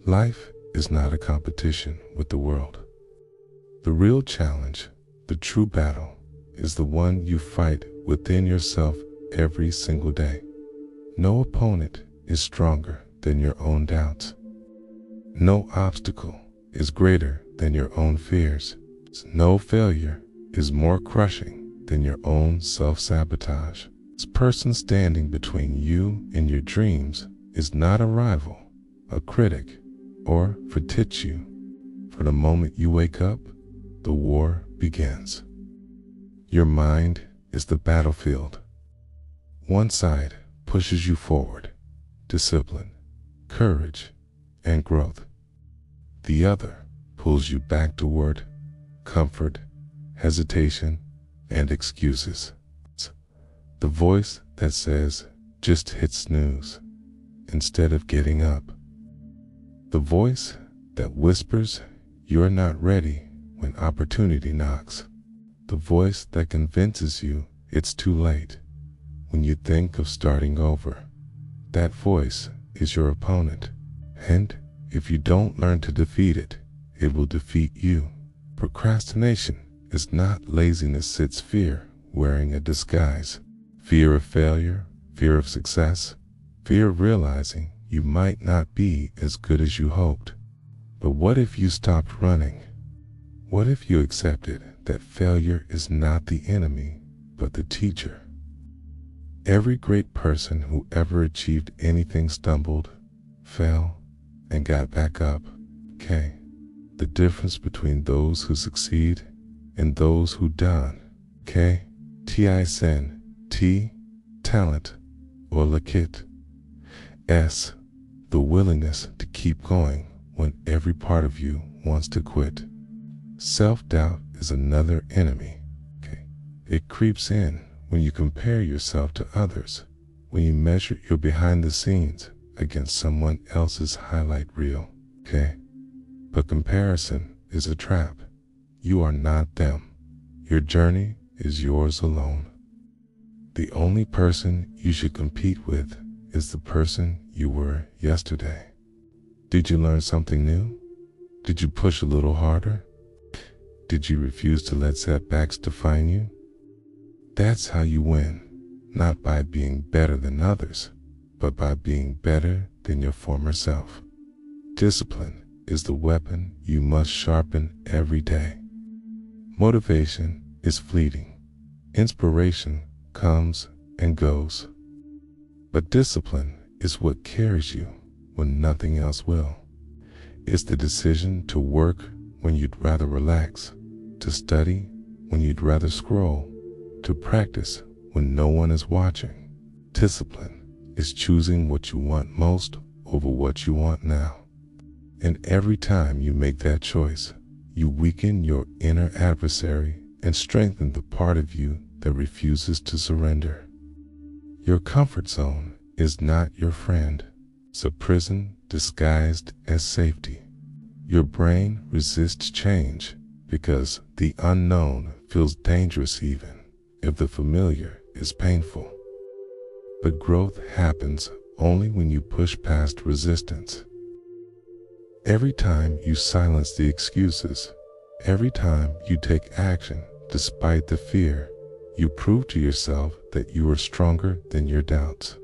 Life is not a competition with the world. The real challenge, the true battle, is the one you fight within yourself every single day. No opponent is stronger than your own doubts. No obstacle is greater than your own fears. No failure is more crushing than your own self-sabotage. This person standing between you and your dreams is not a rival, a critic, or critique you. For the moment you wake up, the war begins. Your mind is the battlefield. One side pushes you forward, discipline, courage, and growth. The other pulls you back toward comfort, hesitation, and excuses. The voice that says, just hit snooze, instead of getting up. The voice that whispers, you're not ready when opportunity knocks. The voice that convinces you it's too late when you think of starting over. That voice is your opponent, and if you don't learn to defeat it, it will defeat you. Procrastination is not laziness, it's fear wearing a disguise. Fear of failure, fear of success, fear of realizing you might not be as good as you hoped. But what if you stopped running? What if you accepted that failure is not the enemy, but the teacher? Every great person who ever achieved anything stumbled, fell, and got back up. The difference between those who succeed and those who don't. T-I-S-N, T, talent, or lakit. S, the willingness to keep going when every part of you wants to quit. Self-doubt is another enemy. It creeps in when you compare yourself to others, when you measure your behind the scenes against someone else's highlight reel. But comparison is a trap. You are not them. Your journey is yours alone. The only person you should compete with is the person you were yesterday. Did you learn something new? Did you push a little harder? Did you refuse to let setbacks define you? That's how you win, not by being better than others, but by being better than your former self. Discipline is the weapon you must sharpen every day. Motivation is fleeting. Inspiration comes and goes. But discipline is what carries you when nothing else will. It's the decision to work when you'd rather relax, to study when you'd rather scroll, to practice when no one is watching. Discipline is choosing what you want most over what you want now. And every time you make that choice, you weaken your inner adversary and strengthen the part of you that refuses to surrender. Your comfort zone is not your friend. It's a prison disguised as safety. Your brain resists change because the unknown feels dangerous even if the familiar is painful. But growth happens only when you push past resistance. Every time you silence the excuses, every time you take action despite the fear, you prove to yourself that you are stronger than your doubts.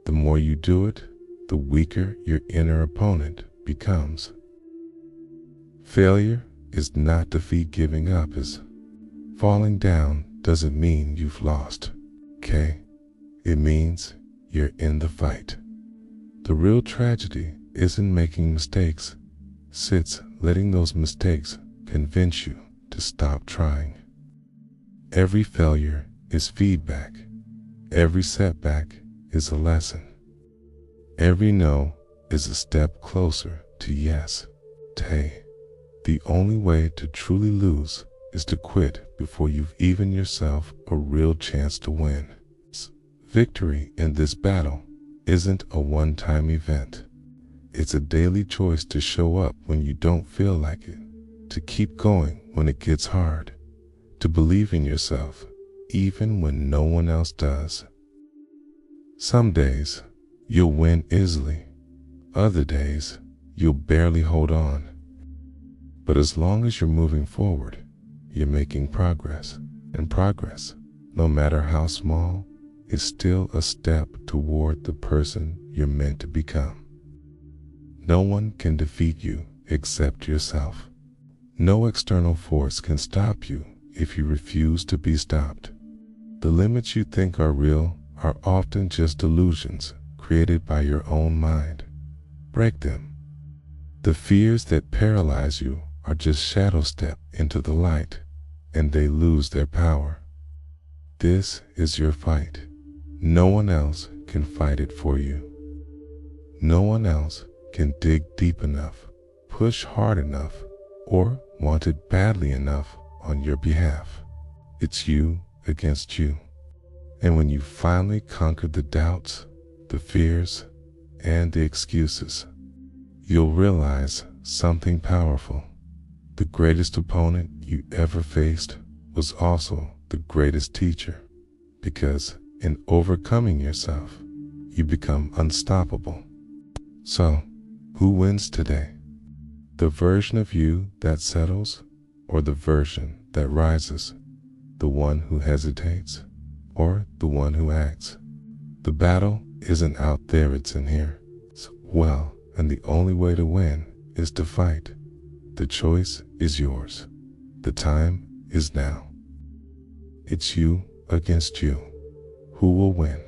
The more you do it, the weaker your inner opponent becomes. Failure is not defeat. Giving up is. Falling down doesn't mean you've lost. It means you're in the fight. The real tragedy isn't making mistakes. It's letting those mistakes convince you to stop trying. Every failure is feedback. Every setback is a lesson. Every no is a step closer to yes. The only way to truly lose is to quit before you've given yourself a real chance to win. Victory in this battle isn't a one-time event. It's a daily choice to show up when you don't feel like it, to keep going when it gets hard, to believe in yourself even when no one else does. Some days you'll win easily. Other days you'll barely hold on. But as long as you're moving forward, you're making progress. And progress, no matter how small, is still a step toward the person you're meant to become. No one can defeat you except yourself. No external force can stop you if you refuse to be stopped. The limits you think are real are often just illusions created by your own mind. Break them. The fears that paralyze you are just shadows step into the light, and they lose their power. This is your fight. No one else can fight it for you. No one else can dig deep enough, push hard enough, or want it badly enough on your behalf. It's you against you. And when you finally conquer the doubts, the fears, and the excuses, you'll realize something powerful. The greatest opponent you ever faced was also the greatest teacher, because in overcoming yourself, you become unstoppable. So, who wins today? The version of you that settles, or the version that rises? The one who hesitates, or the one who acts? The battle isn't out there, it's in here. Well, and the only way to win is to fight. The choice is yours. The time is now. It's you against you. Who will win?